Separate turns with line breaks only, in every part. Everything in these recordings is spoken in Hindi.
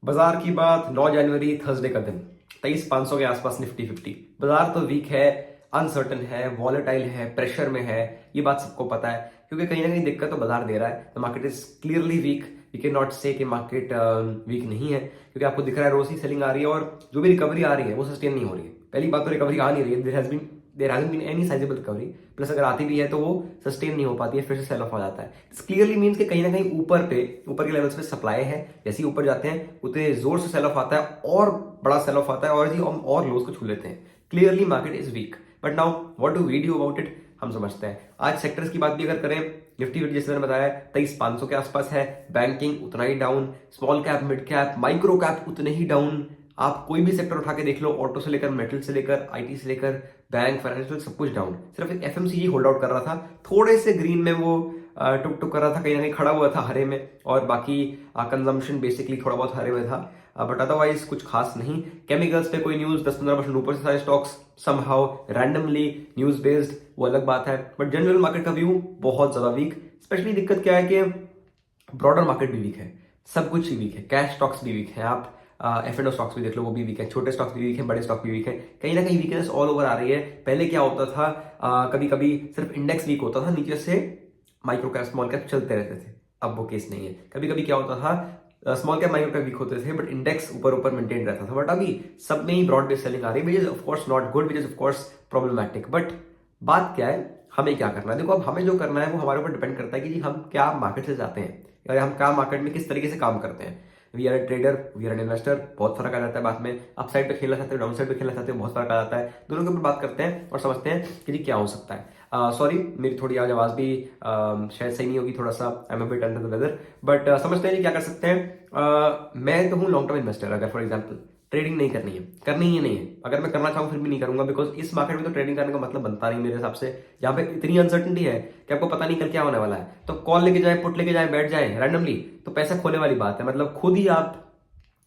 बाजार की बात 9 जनवरी थर्सडे का दिन 23,500 के आसपास निफ्टी 50। बाजार तो वीक है, अनसर्टन है, वॉलेटाइल है, प्रेशर में है। ये बात सबको पता है क्योंकि कहीं ना कहीं दिक्कत तो बाजार दे रहा है। The market is clearly weak. We can not say कि मार्केट वीक नहीं है क्योंकि आपको दिख रहा है रोज ही सेलिंग आ रही है और जो भी रिकवरी आ रही है वो सस्टेन नहीं हो रही है। पहली बात तो रिकवरी आ नहीं रही है। There hasn't been any sizeable recovery. Plus अगर आती भी है तो वो सस्टेन नहीं हो पाती है, फिर से सेल ऑफ आ जाता है। दिस क्लियरली मीन्स कि कहीं ना कहीं ऊपर के लेवल्स पे सप्लाई है। जैसे ही ऊपर जाते हैं उतने जोर से सेल ऑफ आता है और बड़ा सेल ऑफ आता है और जी हम और लोज को छू लेते हैं। Clearly market is weak. But now what do we do about it, हम समझते हैं। आज सेक्टर्स की बात भी अगर करें, निफ्टी फिफ्टी जैसे मैंने बताया 23,500 के आसपास है। बैंकिंग उतना ही down, small cap, mid cap, micro cap उतने ही डाउन। आप कोई भी सेक्टर उठा के देख लो, ऑटो से लेकर मेटल से लेकर आईटी से लेकर बैंक, फाइनेंशियल, सब कुछ डाउन। सिर्फ एक एफएमसीजी होल्ड आउट कर रहा था, थोड़े से ग्रीन में वो टुक टुक कर रहा था, कहीं ना कहीं खड़ा हुआ था हरे में, और बाकी कंजम्पशन बेसिकली थोड़ा बहुत हरे में था। बट अदरवाइज कुछ खास नहीं। केमिकल्स पे कोई न्यूज 10-15% ऊपर से सारे stocks somehow randomly news based, वो अलग बात है। बट जनरल मार्केट का व्यू बहुत ज्यादा वीक। स्पेशली दिक्कत क्या है कि ब्रॉडर मार्केट भी वीक है, सब कुछ ही वीक है। कैश स्टॉक्स भी वीक है, आप F&O स्टॉक्स भी देख लो, वो भी वीक है। छोटे स्टॉक्स भी वीक है, बड़े स्टॉक भी वीक है। कहीं ना कहीं वीकनेस ऑल ओवर आ रही है। पहले क्या होता था, कभी कभी सिर्फ इंडेक्स वीक होता था, नीचे से माइक्रो कैप स्मॉल कैप चलते रहते थे। अब वो केस नहीं है। कभी कभी क्या होता था, small cap micro cap weak होते थे बट इंडेक्स ऊपर ऊपर मेंटेन रहता था। बट अभी सब में ही ब्रॉड बेस्ड सेलिंग आ रही है, which is of course not good, which is of course problematic. But बात क्या है, हमें क्या करना है? देखो, अब हमें जो करना है वो हमारे ऊपर डिपेंड करता है कि जी हम क्या मार्केट से चाहते हैं, या हम क्या मार्केट में किस तरीके से काम करते हैं। We are a trader, we are an investor, बहुत फर्क आ जाता है बात में। अप साइड पे खेलना चाहते हो, डाउन साइड पे खेलना चाहते हो, बहुत फर्क आ जाता है। दोनों के ऊपर बात करते हैं और समझते हैं कि जी क्या हो सकता है। सॉरी, मेरी थोड़ी आज आवाज भी शायद सही नहीं होगी, थोड़ा सा I am a bit under the weather. But समझते हैं जी क्या कर सकते हैं। मैं तो हूँ लॉन्ग टर्म इन्वेस्टर। अगर फॉर एग्जाम्पल ट्रेडिंग नहीं करनी है, करनी ही नहीं है, अगर मैं करना चाहूँ फिर भी नहीं करूंगा, बिकॉज इस मार्केट में तो ट्रेडिंग करने का मतलब बनता नहीं मेरे हिसाब से। यहाँ पे इतनी अनसर्टेनिटी है कि आपको पता नहीं कल क्या होने वाला है। तो कॉल लेके जाए, पुट लेके जाए, बैठ जाए रैंडमली, तो पैसा खोने वाली बात है। मतलब खुद ही आप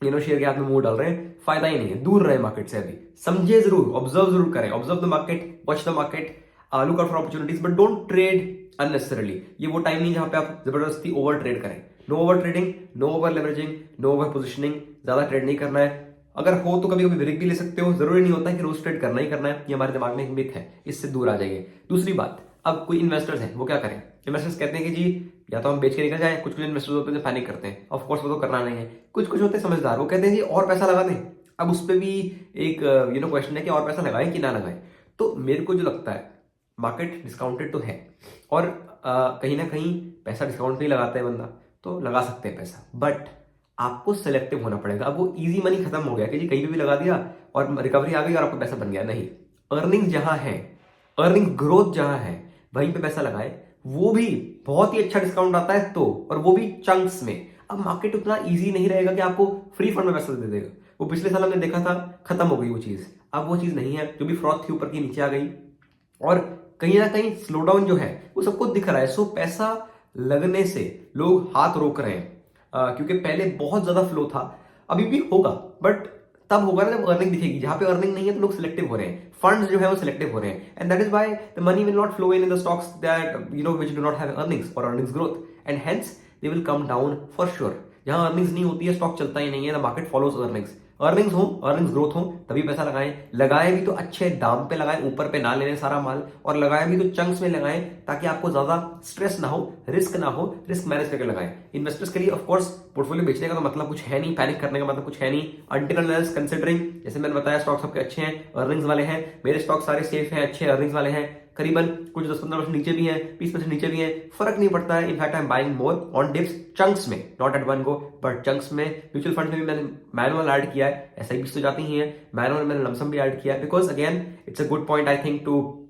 शेयर के हाथ में मुंह डाल रहे हैं, फायदा ही नहीं है। दूर रहे मार्केट से। अभी समझे जरूर, ऑब्जर्व जरूर करें, observe the market, watch the market, look out for opportunities, but don't trade unnecessarily. ये वो टाइम नहीं जहां पे आप जबरदस्ती ओवर ट्रेड करें। No over trading, no over leveraging, no over positioning. ज्यादा ट्रेड नहीं करना है। अगर हो तो कभी कभी ब्रेक भी ले सकते हो, जरूरी नहीं होता है कि रोज ट्रेड करना ही करना है। ये हमारे दिमाग में एक मिथ है, इससे दूर आ जाइए। दूसरी बात, अब कोई इन्वेस्टर्स हैं, वो क्या करें? इन्वेस्टर्स कहते हैं कि जी या तो हम बेच के निकल जाए। कुछ कुछ इन्वेस्टर्स होते हैं जो पैनिक करते हैं, ऑफ कोर्स वो तो करना नहीं है। कुछ कुछ होते हैं समझदार, वो कहते हैं जी और पैसा लगा दें। अब उस पर भी एक क्वेश्चन है कि और पैसा लगाएं कि ना लगाएं। तो मेरे को जो लगता है, मार्केट डिस्काउंटेड तो है और कहीं ना कहीं पैसा डिस्काउंट पे ही लगाता है बंदा, तो लगा सकते हैं पैसा, बट आपको सेलेक्टिव होना पड़ेगा। अब वो इजी मनी खत्म हो गया कि जी कहीं भी लगा दिया और रिकवरी आ गई और आपका पैसा बन गया। नहीं, अर्निंग जहां है, अर्निंग ग्रोथ जहां है, वहीं पे पैसा लगाए। वो भी बहुत ही अच्छा डिस्काउंट आता है तो, और वो भी चंक्स में। अब मार्केट उतना इजी नहीं रहेगा कि आपको फ्री फंड में पैसा दे देगा। वो पिछले साल हमने देखा था, खत्म हो गई वो चीज। अब वो चीज नहीं है, जो भी फ्रॉथ थी ऊपर की नीचे आ गई, और कहीं ना कहीं स्लो डाउन जो है वो सबको दिख रहा है। सो पैसा लगने से लोग हाथ रोक रहे हैं, क्योंकि पहले बहुत ज्यादा फ्लो था। अभी भी होगा, बट तब होगा ना जब अर्निंग दिखेगी। जहां पे अर्निंग नहीं है तो लोग सिलेक्टिव हो रहे हैं, फंड्स जो है वो सिलेक्टिव हो रहे हैं, and that is why the money will not flow in the stocks that which do not have earnings और earnings growth, and hence they will come down for sure. जहां अर्निंग्स नहीं होती है, स्टॉक चलता ही नहीं है। The market follows earnings. Earnings हो, अर्निंग्स ग्रोथ हो, तभी पैसा लगाएं। लगाएं भी तो अच्छे दाम पे लगाएं, ऊपर पे ना लेने सारा माल, और लगाएं भी तो चंक्स में लगाएं, ताकि आपको ज्यादा स्ट्रेस ना हो, रिस्क ना हो। रिस्क मैनेज करके लगाएं। इन्वेस्टर्स के लिए ऑफ कोर्स पोर्टफोलियो बेचने का तो मतलब कुछ है नहीं, पैनिक करने का मतलब कुछ है नहीं, अनटिल अनलेस कंसिडरिंग, जैसे मैंने बताया, स्टॉक सबके अच्छे हैं, अर्निंग्स वाले हैं। मेरे स्टॉक सारे सेफ हैं, अच्छे अर्निंग्स वाले हैं। करीबन कुछ 10-15% नीचे भी हैं, 20% नीचे भी हैं, फर्क नहीं पड़ता है। In fact I am buying more on dips, chunks में, not at one go, but chunks में। म्यूचुअल फंड में भी मैंने मैनुअल ऐड किया है, एसआईपी तो जाती ही है, मैनुअल मैंने लमसम भी ऐड किया है, because again it's a good point I think to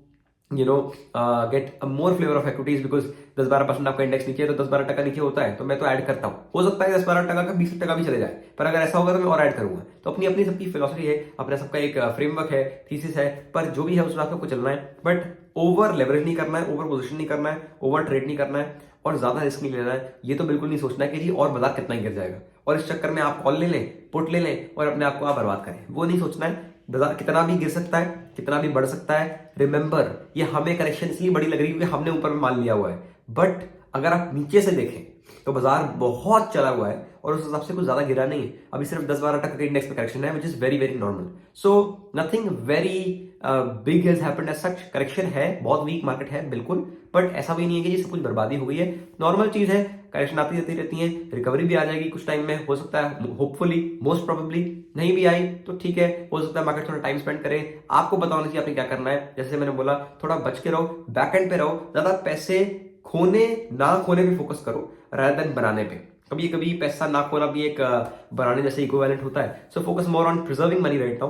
get a more flavour of equities, because 10-12% आपका इंडेक्स नीचे है तो 10-12% नीचे होता है, तो मैं तो ऐड करता हूं। हो सकता है 10-12% का 20% भी चले जाए, पर अगर ऐसा होगा तो मैं और ऐड करूंगा। तो अपनी अपनी सबकी फिलोसफी है, अपना सबका एक फ्रेमवर्क है, थीसिस है, पर जो भी है उस रास्ते को चलना है। बट ओवर लेवरेज नहीं करना है, ओवर पोजिशन नहीं करना है, ओवर ट्रेड नहीं करना है, और ज्यादा रिस्क नहीं लेना है। ये तो बिल्कुल नहीं सोचना है कि जी और बाजार कितना ही गिर जाएगा, और इस चक्कर में आप कॉल ले लें, पुट ले लें, और अपने आप को आप बर्बाद करें। वो नहीं सोचना है। बाजार कितना भी गिर सकता है, कितना भी बढ़ सकता है। रिमेंबर, ये हमें करेक्शन इसलिए बड़ी लग रही है क्योंकि हमने ऊपर में मान लिया हुआ है, बट अगर आप नीचे से देखें तो बाजार बहुत चला हुआ है और उस हिसाब से कुछ ज्यादा गिरा नहीं है, अभी सिर्फ 10-12% का इंडेक्स पे करेक्शन है, which is very very normal. So nothing very big has happened as such. Correction है, बहुत वीक मार्केट है बिल्कुल, बट ऐसा भी नहीं है कि जी सब कुछ बर्बादी हो गई है। नॉर्मल चीज है, करेक्शन आती रहती रहती है, रिकवरी भी आ जाएगी कुछ टाइम में, हो सकता है होपफुली, मोस्ट प्रोबेबली नहीं भी आई तो ठीक है, हो सकता है मार्केट थोड़ा टाइम स्पेंड करे। आपको पता होना चाहिए आपने क्या करना है, जैसे मैंने बोला थोड़ा बच के रहो, बैक एंड पे रहो, ज्यादा पैसे खोने ना खोने पे फोकस करो rather than बनाने पे। कभी कभी पैसा ना खोना भी एक बनाने जैसे इक्विवेलेंट होता है। So focus more on preserving money right now,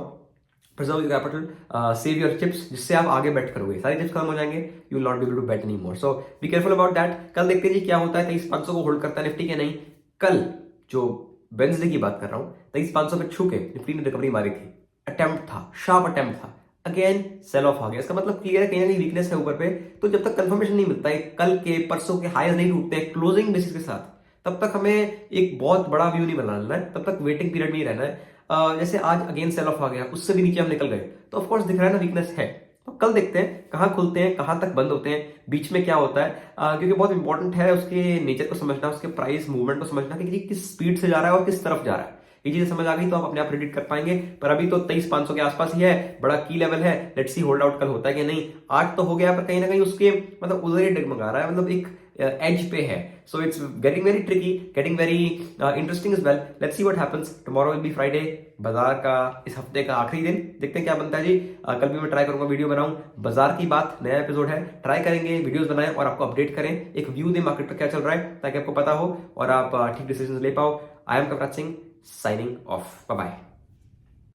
preserve your capital, save your chips, जिससे आप आगे बेट करोगे, सारे चिप्स खत्म हो जाएंगे, you will not be able to bet any more. So be careful about that. कल देखते हैं जी क्या होता है, 23,500 को होल्ड करता है निफ्टी के नहीं। कल जो वेंसडे की बात कर रहा हूं, 23,500 पे छू के निफ्टी ने रिकवरी मारी थी, अटेम्प्ट था, शार्प अटेम्प्ट था, अगेन सेल ऑफ आ गया। इसका मतलब क्लियर है कहीं ना कहीं वीकनेस है ऊपर पे। तो जब तक कंफर्मेशन नहीं मिलता है, कल के परसों के हाईज नहीं टूटते हैं क्लोजिंग बेसिस के साथ, तब तक हमें एक बहुत बड़ा व्यू नहीं बनाना है, तब तक वेटिंग पीरियड में ही रहना है। जैसे आज अगेन सेल ऑफ आ गया, उससे भी नीचे हम निकल गए, तो ऑफकोर्स दिख रहा है ना वीकनेस है। तो कल देखते हैं कहाँ खुलते हैं, कहाँ तक बंद होते हैं, बीच में क्या होता है, क्योंकि बहुत इंपॉर्टेंट है उसके नेचर को समझना, उसके प्राइस मूवमेंट को समझना कि किस स्पीड से जा रहा है और किस तरफ जा रहा है। ये चीजें समझ आ गई तो आप अपने आप प्रेडिक्ट कर पाएंगे। पर अभी तो 23,500 के आसपास ही है, बड़ा की लेवल है, लेट्स सी होल्ड आउट कल होता है कि नहीं। आज तो हो गया, पर कहीं ना कहीं उसके मतलब उधर ही डगमगा रहा है, मतलब एक एज पे है। So it's getting very tricky, getting very interesting as well. Let's see what happens. Tomorrow will be Friday, बाजार का इस हफ्ते का आखिरी दिन, देखते हैं क्या बनता है जी। कल भी मैं ट्राई करूंगा वीडियो बनाऊं, बाजार की बात, नया एपिसोड है, ट्राई करेंगे वीडियोस बनाएं और आपको अपडेट करें, एक व्यू दें मार्केट पर क्या चल रहा है, ताकि आपको पता हो और आप ठीक डिसीजन ले पाओ। I am Kavraj Singh, signing off. Bye bye.